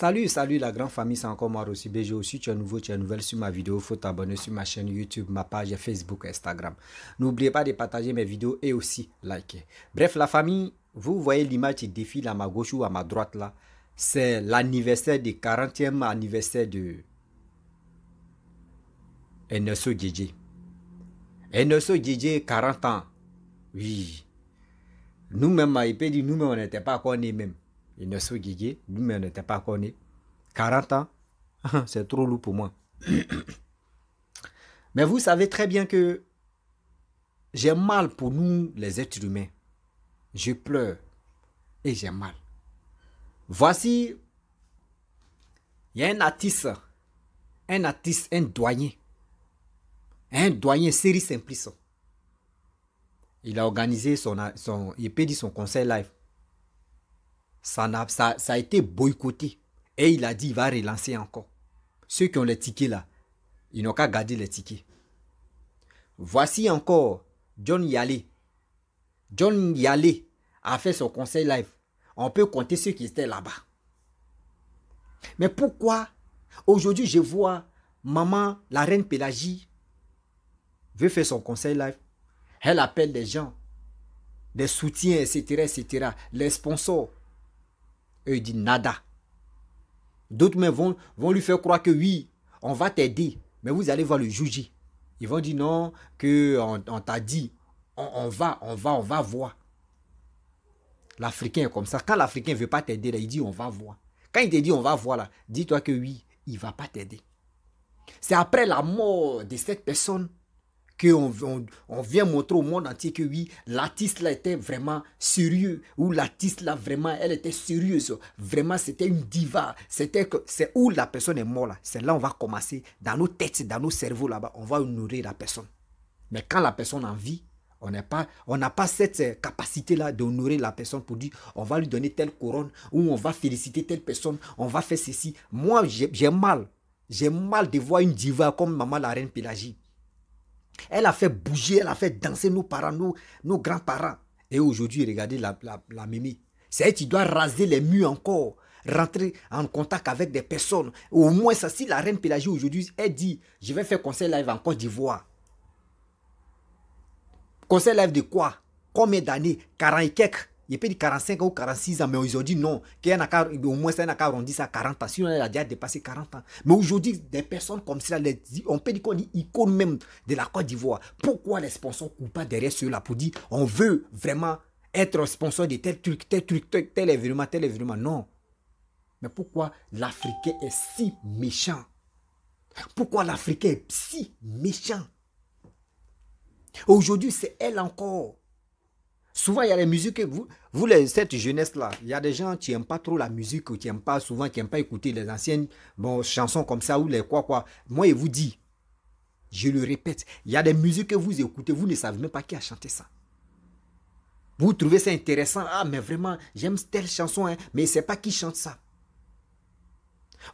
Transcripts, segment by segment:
Salut la grande famille, c'est encore moi Rossi BG. Aussi, tu es nouveau, tu es nouvelle sur ma vidéo, il faut t'abonner sur ma chaîne YouTube, ma page Facebook, Instagram. N'oubliez pas de partager mes vidéos et aussi liker. Bref, la famille, vous voyez l'image qui défile à ma gauche ou à ma droite là. C'est l'anniversaire du 40e anniversaire de Ernesto Djedje. Ernesto Djedje, 40 ans. Oui. Nous-mêmes, il peut dire, nous-mêmes, on n'était pas encore nés même. Ernesto Djedje, nous-mêmes, on n'était pas encore nés. 40 ans, c'est trop lourd pour moi. Mais vous savez très bien que j'ai mal pour nous, les êtres humains. Je pleure et j'ai mal. Voici, il y a un artiste, un doyen série Simplice. Il a organisé il peut dire son concert live. Ça a été boycotté. Et il a dit qu'il va relancer encore. Ceux qui ont les tickets là, ils n'ont qu'à garder les tickets. Voici encore John Yalé. John Yalé a fait son concert live. On peut compter ceux qui étaient là-bas. Mais pourquoi aujourd'hui je vois maman, la reine Pélagie, veut faire son concert live. Elle appelle des gens, des soutiens, etc. Les sponsors. Eux, ils disent nada. D'autres même vont lui faire croire que oui, on va t'aider. Mais vous allez voir le juge. Ils vont dire non, qu'on t'a dit, on va voir. L'Africain est comme ça. Quand l'Africain ne veut pas t'aider, il dit on va voir. Quand il te dit on va voir, là, dis-toi que oui, il ne va pas t'aider. C'est après la mort de cette personne qu'on vient montrer au monde entier que oui, l'artiste là était vraiment sérieux, ou l'artiste là vraiment, elle était sérieuse, vraiment c'était une diva, c'est où la personne est morte là, c'est là on va commencer, dans nos têtes, dans nos cerveaux là-bas, on va honorer la personne. Mais quand la personne en vie, on n'a pas cette capacité là d'honorer la personne pour dire, on va lui donner telle couronne, ou on va féliciter telle personne, on va faire ceci. Moi j'ai mal de voir une diva comme maman la reine Pélagie. Elle a fait bouger, elle a fait danser nos parents, nos grands-parents. Et aujourd'hui, regardez la mémé. C'est elle qui doit raser les murs encore, rentrer en contact avec des personnes. Au moins, ça, si la reine Pélagie aujourd'hui, elle dit, je vais faire concert live en Côte d'Ivoire. Concert live de quoi? Combien d'années? 40 et quelques. Il peut dire 45 ou 46 ans, mais ils ont dit non. Au moins, ça n'a qu'à arrondir ça à 40 ans. Sinon, elle a déjà dépassé 40 ans. Mais aujourd'hui, des personnes comme ça, on peut dire qu'on dit icône même de la Côte d'Ivoire. Pourquoi les sponsors ne courent pas derrière ceux-là pour dire on veut vraiment être sponsor de tel truc, tel événement? Non. Mais pourquoi l'Africain est si méchant? Pourquoi l'Africain est si méchant? Aujourd'hui, c'est elle encore. Souvent, il y a les musiques que cette jeunesse-là, il y a des gens qui n'aiment pas trop la musique, ou qui n'aiment pas écouter les anciennes chansons comme ça, ou les quoi. Moi, je vous dis, je le répète, il y a des musiques que vous écoutez, vous ne savez même pas qui a chanté ça. Vous trouvez ça intéressant, ah, mais vraiment, j'aime telle chanson, hein, mais je ne sais pas qui chante ça.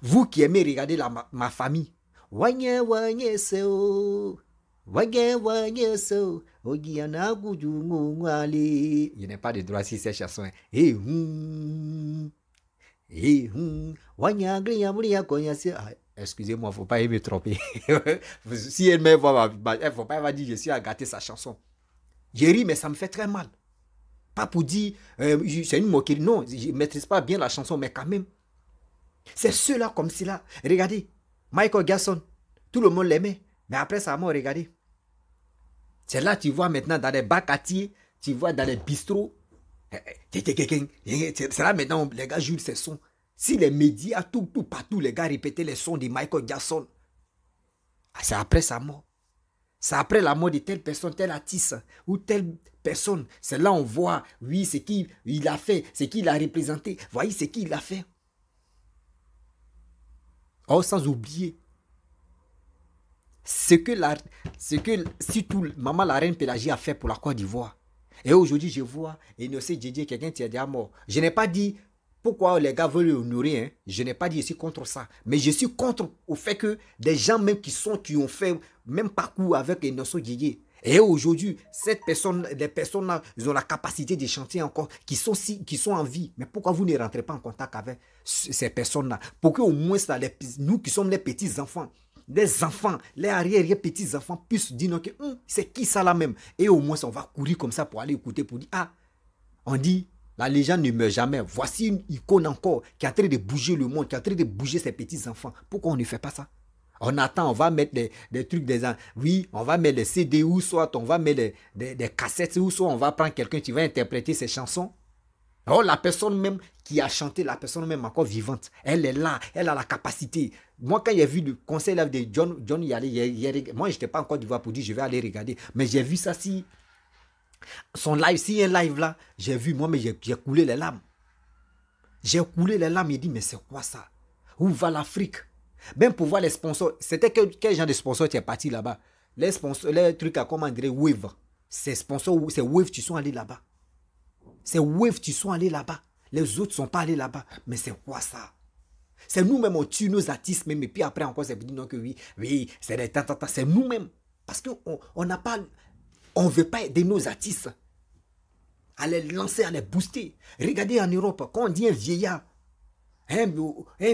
Vous qui aimez regarder ma famille, Wanye seo. Il n'y a pas de droit sur ces chansons. Excusez-moi, il ne faut pas me tromper. Si elle me voit, il ne faut pas dire que je suis à gâter sa chanson. Je ris, mais ça me fait très mal. Pas pour dire, c'est une moquerie. Non, je ne maîtrise pas bien la chanson, mais quand même. C'est ceux-là comme cela. Regardez, Michael Jackson, tout le monde l'aimait. Mais après sa mort, regardez. C'est là tu vois maintenant dans les bacs à tiers, tu vois dans les bistrots. C'est là maintenant les gars jouent ces sons. Si les médias, tout partout, les gars répétaient les sons de Michael Jackson. C'est après sa mort. C'est après la mort de telle personne, tel artiste ou telle personne. C'est là on voit, oui, c'est qui il a fait, c'est qui il a représenté. Voyez, c'est qui il a fait. Oh, sans oublier. Ce que surtout maman la reine Pélagie a fait pour la Côte d'Ivoire. Et aujourd'hui, je vois Ernesto Djedje, quelqu'un qui est déjà mort. Je n'ai pas dit pourquoi les gars veulent l'honorer. Hein. Je n'ai pas dit je suis contre ça. Mais je suis contre au fait que des gens même qui ont fait même parcours avec Ernesto Djedje, Et aujourd'hui, les personnes là, ils ont la capacité de chanter encore, qui sont en vie. Mais pourquoi vous ne rentrez pas en contact avec ces personnes-là? Pour qu'au moins, nous qui sommes les petits-enfants, les arrière-petits-enfants puissent dire non, que c'est qui ça là même? Et au moins, on va courir comme ça pour aller écouter, pour dire, ah, on dit, la légende ne meurt jamais. Voici une icône encore qui est en train de bouger le monde, qui est en train de bouger ses petits-enfants. Pourquoi on ne fait pas ça? On attend, on va mettre des trucs oui, on va mettre les CD ou soit on va mettre des cassettes ou soit on va prendre quelqu'un qui va interpréter ses chansons. Oh, la personne même qui a chanté, la personne même encore vivante, elle est là, elle a la capacité. Moi, quand j'ai vu le concert live de John y moi, je n'étais pas encore d'Ivoire pour dire je vais aller regarder, mais j'ai vu ça, son live, si un live là, j'ai vu, moi, mais j'ai coulé les larmes. J'ai coulé les larmes, il dit, mais c'est quoi ça? Où va l'Afrique? Même pour voir les sponsors, c'était quel genre de sponsors qui est parti là-bas? Les sponsors, les trucs à comment dire, Wave. Ces sponsors, c'est Wave qui sont allés là-bas. C'est Wave qui sont allés là-bas. Les autres ne sont pas allés là-bas. Mais c'est quoi ça? C'est nous-mêmes, on tue nos artistes même. Et puis après encore, c'est pour dire non que oui, c'est des tata, c'est nous-mêmes. Parce qu'on n'a pas, on ne veut pas aider nos artistes. À les lancer, à les booster. Regardez en Europe, quand on dit un vieillard, un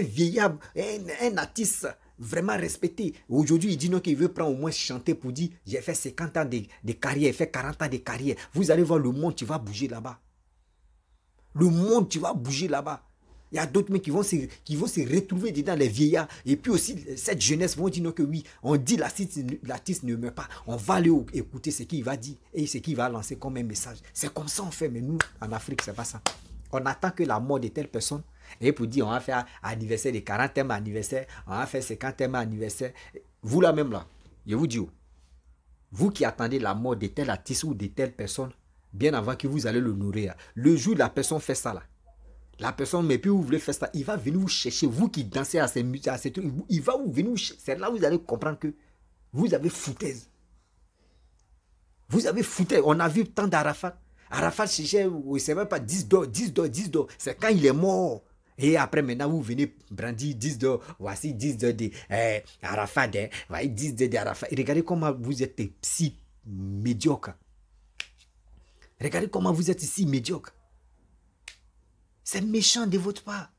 vieillard, un artiste vraiment respecté. Aujourd'hui, il dit non qu'il veut prendre au moins chanter pour dire j'ai fait 50 ans de carrière, j'ai fait 40 ans de carrière. Vous allez voir le monde, tu vas bouger là-bas. Le monde, tu vas bouger là-bas. Il y a d'autres mecs qui vont se retrouver dedans, les vieillards. Et puis aussi, cette jeunesse vont dire non que oui, on dit l'artiste ne meurt pas. On va aller écouter ce qu'il va dire et ce qu'il va lancer comme un message. C'est comme ça on fait, mais nous, en Afrique, c'est pas ça. On attend que la mort de telle personne, et pour dire on va faire anniversaire de 40e anniversaire, on va faire 50e anniversaire. Vous là même là, je vous dis, vous qui attendez la mort de tel artiste ou de telle personne, bien avant que vous allez le nourrir, le jour où la personne fait ça là, la personne, mais puis vous voulez faire ça, il va venir vous chercher, vous qui dansez à ces trucs, il va vous venir vous chercher. C'est là où vous allez comprendre que vous avez foutaise. Vous avez foutaise. On a vu tant d'Arafat. Arafat cherchait, il ne sait même pas 10 dollars, 10 dollars, 10 dollars. C'est quand il est mort. Et après, maintenant, vous venez brandir 10 dollars. Voici 10 dollars d'Arafat. Voici 10 dollars d'Arafat. Regardez comment vous êtes si médiocre. Regardez comment vous êtes si médiocre. C'est méchant de votre part.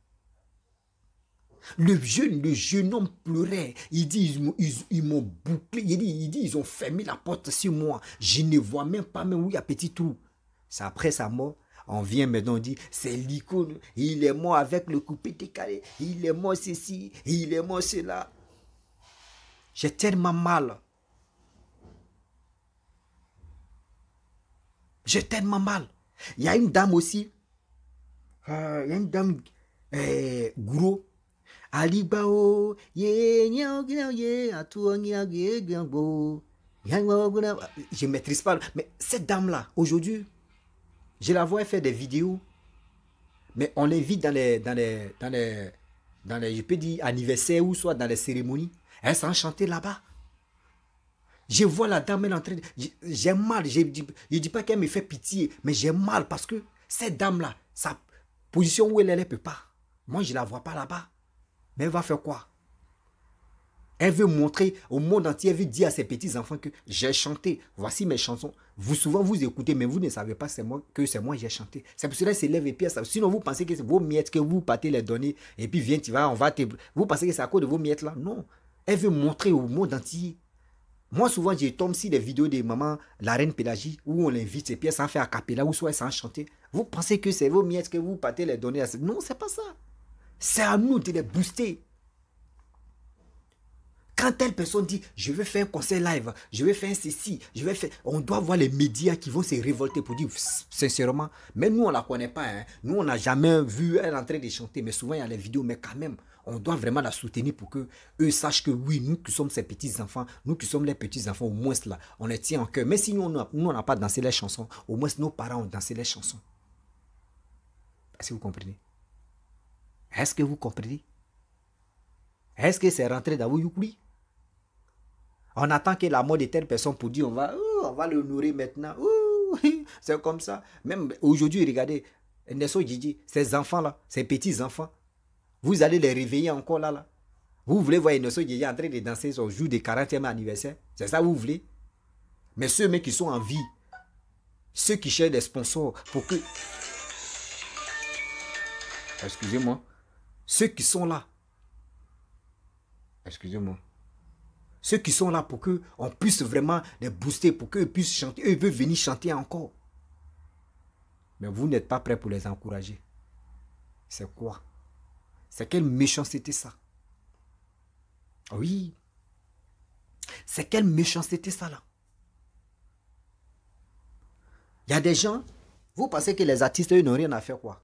Le jeune homme pleurait. Il dit, ils m'ont bouclé. Il dit, ils ont fermé la porte sur moi. Je ne vois même pas où il y a petit trou. C'est après sa mort. On vient maintenant, on dit, c'est l'icône. Il est mort avec le coupé décalé. Il est mort ceci. Il est mort cela. J'ai tellement mal. J'ai tellement mal. Il y a une dame aussi. Il y a une dame gros. Alibao, je ne maîtrise pas. Mais cette dame-là, aujourd'hui, je la vois faire des vidéos. Mais on l'invite dans les, je peux dire, anniversaires ou soit dans les cérémonies. Elle s'est enchantée là-bas. Je vois la dame, elle est en train de... J'ai mal. Je ne dis pas qu'elle me fait pitié, mais j'ai mal parce que cette dame-là, sa position où elle est, elle ne peut pas. Moi, je ne la vois pas là-bas. Mais elle va faire quoi? Elle veut montrer au monde entier, elle veut dire à ses petits-enfants que j'ai chanté. Voici mes chansons. Vous, souvent, vous écoutez, mais vous ne savez pas que c'est moi qui ai chanté. C'est pour cela qu'elle s'élève et puis ça. Sinon, vous pensez que c'est vos miettes que vous partez les donner et puis viens, tu vas, on va te... Vous pensez que c'est à cause de vos miettes là? Non. Elle veut montrer au monde entier. Moi, souvent, je tombe sur des vidéos de maman, la reine Pélagie, où on l'invite et puis elle s'en fait a cappella ou soit elle s'en chanter. Vous pensez que c'est vos miettes que vous partez les donner à... Non, c'est pas ça. C'est à nous de les booster. Quand telle personne dit, je vais faire un concert live, je vais faire ceci, je vais faire... On doit voir les médias qui vont se révolter pour dire, sincèrement, mais nous, on ne la connaît pas. Hein. Nous, on n'a jamais vu elle en train de chanter, mais souvent, il y a les vidéos, mais quand même, on doit vraiment la soutenir pour qu'eux sachent que oui, nous qui sommes ses petits-enfants, nous qui sommes les petits-enfants, au moins là, on les tient en cœur. Mais si nous, on n'a pas dansé les chansons, au moins nos parents ont dansé les chansons. Est-ce que vous comprenez? Est-ce que vous comprenez? Est-ce que c'est rentré dans vos youplis? On attend que la mort de telle personne pour dire on va le nourrir maintenant. C'est comme ça. Même aujourd'hui, regardez, Nesso Gigi, ces enfants-là, ces petits-enfants, vous allez les réveiller encore là. Vous voulez voir Nesso Gigi en train de danser son jour de 40e anniversaire? C'est ça que vous voulez? Mais ceux qui sont en vie, ceux qui cherchent des sponsors pour que... Excusez-moi. Ceux qui sont là. Excusez-moi. Ceux qui sont là pour qu'on puisse vraiment les booster, pour qu'eux puissent chanter. Eux veulent venir chanter encore. Mais vous n'êtes pas prêts pour les encourager. C'est quoi? C'est quelle méchanceté ça? Oui. C'est quelle méchanceté ça là? Il y a des gens, vous pensez que les artistes, eux, n'ont rien à faire quoi?